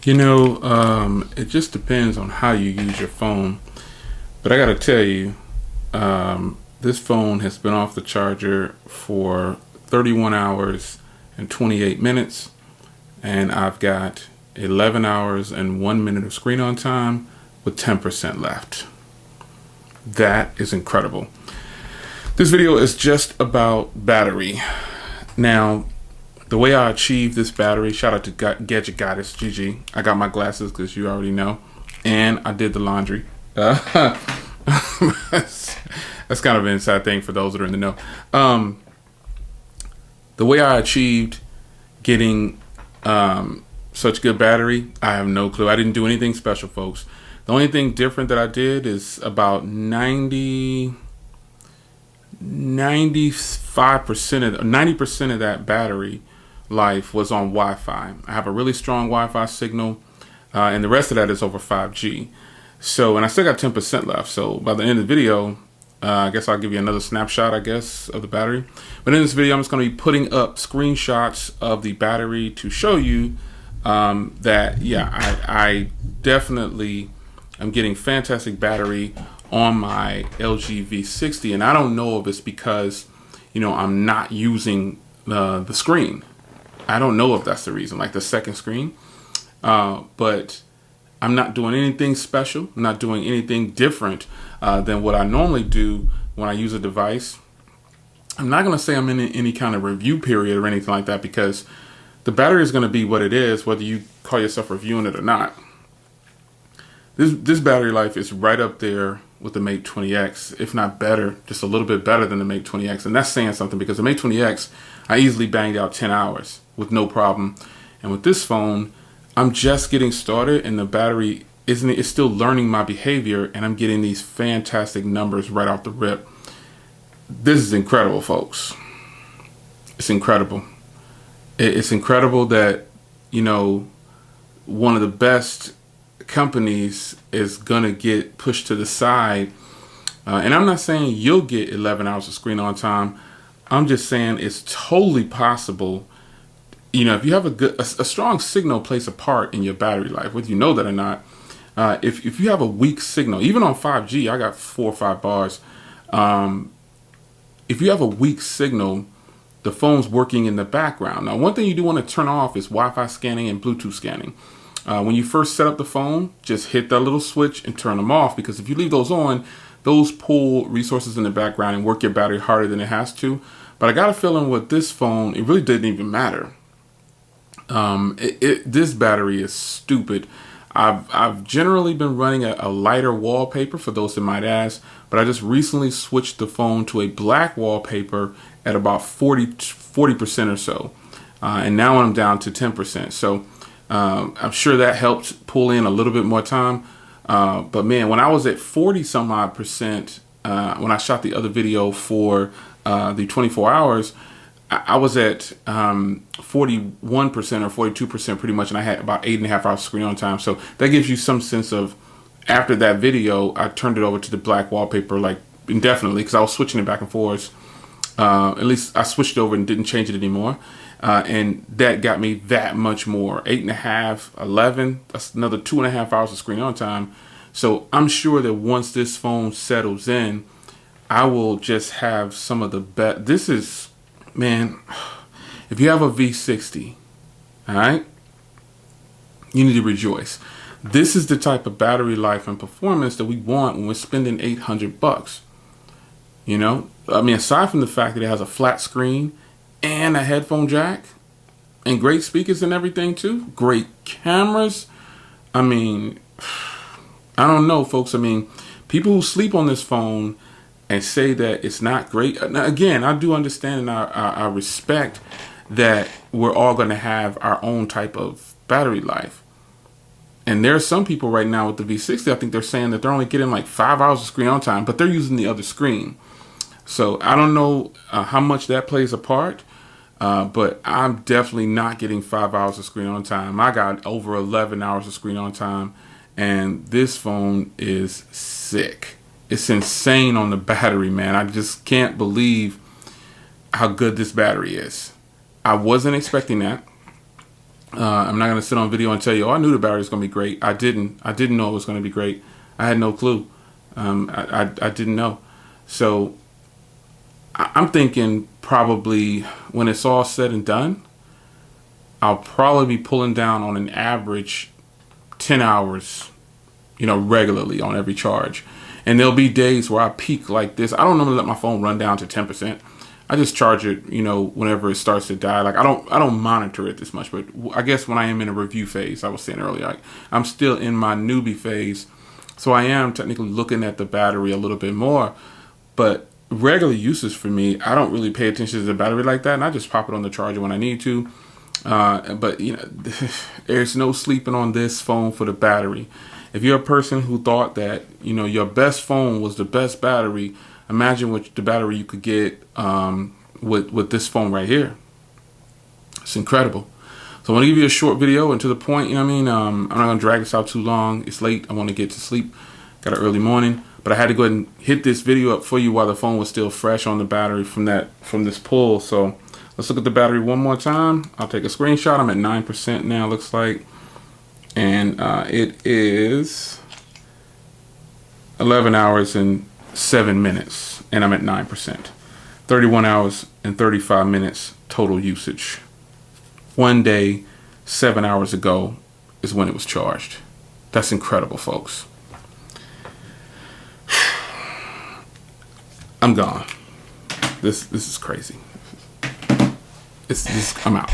It just depends on how you use your phone. But I got to tell you, this phone has been off the charger for 31 hours and 28 minutes. And I've got 11 hours and 1 minute of screen on time with 10% left. That is incredible. This video is just about battery. Now, the way I achieved this battery, shout out to Gadget Goddess, GG. I got my glasses because you already know. And I did the laundry. That's kind of an inside thing for those that are in the know. The way I achieved getting such good battery, I have no clue. I didn't do anything special, folks. The only thing different that I did is about 90% of that battery life was on Wi-Fi. I have a really strong Wi-Fi signal, and the rest of that is over 5G. So, and I still got 10% left. So by the end of the video, I guess I'll give you another snapshot, of the battery. But in this video, I'm just going to be putting up screenshots of the battery to show you that, yeah, I definitely am getting fantastic battery on my LG V60. And I don't know if it's because, I'm not using the screen. I don't know if that's the reason, like the second screen. But I'm not doing anything special. I'm not doing anything different than what I normally do when I use a device. I'm not going to say I'm in any kind of review period or anything like that, because the battery is going to be what it is, whether you call yourself reviewing it or not. This battery life is right up there with the Mate 20X, if not better, just a little bit better than the Mate 20X. And that's saying something, because the Mate 20X, I easily banged out 10 hours with no problem. And with this phone, I'm just getting started, and the battery is still learning my behavior, and I'm getting these fantastic numbers right off the rip. This is incredible, folks. It's incredible. It's incredible that, one of the best companies is gonna get pushed to the side. And I'm not saying you'll get 11 hours of screen on time. I'm just saying it's totally possible. If you have a strong signal plays a part in your battery life, whether you know that or not. If you have a weak signal, even on 5G, I got 4 or 5 bars. If you have a weak signal, the phone's working in the background. Now, one thing you do want to turn off is Wi-Fi scanning and Bluetooth scanning. When you first set up the phone, just hit that little switch and turn them off, because if you leave those on, those pull resources in the background and work your battery harder than it has to. But I got a feeling with this phone, it really didn't even matter. This battery is stupid. I've generally been running a lighter wallpaper, for those that might ask, but I just recently switched the phone to a black wallpaper at about 40% or so. And now I'm down to 10%. So I'm sure that helped pull in a little bit more time. But man, when I was at 40 some odd percent, when I shot the other video for the 24 hours, I was at 41% or 42% pretty much, and I had about 8.5 hours screen on time. So that gives you some sense of, after that video, I turned it over to the black wallpaper like indefinitely, because I was switching it back and forth. At least I switched over and didn't change it anymore. And that got me that much more. 8.5, 11, that's another 2.5 hours of screen on time. So I'm sure that once this phone settles in, I will just have some of the best. This is, man, if you have a V60, all right, you need to rejoice. This is the type of battery life and performance that we want when we're spending $800. Aside from the fact that it has a flat screen and a headphone jack and great speakers and everything too, great cameras. I don't know, folks. People who sleep on this phone and say that it's not great. Now, again, I do understand, and I respect that we're all going to have our own type of battery life. And there are some people right now with the V60, I think they're saying that they're only getting like 5 hours of screen on time, but they're using the other screen. So I don't know how much that plays a part, but I'm definitely not getting 5 hours of screen on time. I got over 11 hours of screen on time, and this phone is sick. It's insane on the battery, man. I just can't believe how good this battery is. I wasn't expecting that. I'm not going to sit on video and tell you, oh, I knew the battery was going to be great. I didn't know it was going to be great. I had no clue. I didn't know. So I'm thinking probably when it's all said and done, I'll probably be pulling down on an average 10 hours, regularly on every charge. And there'll be days where I peak like this. I don't normally let my phone run down to 10%. I just charge it, whenever it starts to die. Like I don't monitor it this much, but I guess when I am in a review phase, I was saying earlier, I'm still in my newbie phase. So I am technically looking at the battery a little bit more, but regular uses for me, I don't really pay attention to the battery like that. And I just pop it on the charger when I need to. But there's no sleeping on this phone for the battery. If you're a person who thought that, your best phone was the best battery, imagine what the battery you could get with this phone right here. It's incredible. So I want to give you a short video and to the point, I'm not going to drag this out too long. It's late. I want to get to sleep. Got an early morning. But I had to go ahead and hit this video up for you while the phone was still fresh on the battery from this pull. So let's look at the battery one more time. I'll take a screenshot. I'm at 9% now, looks like. And it is 11 hours and 7 minutes. And I'm at 9%. 31 hours and 35 minutes total usage. One day, 7 hours ago is when it was charged. That's incredible, folks. I'm gone. This is crazy. I'm out.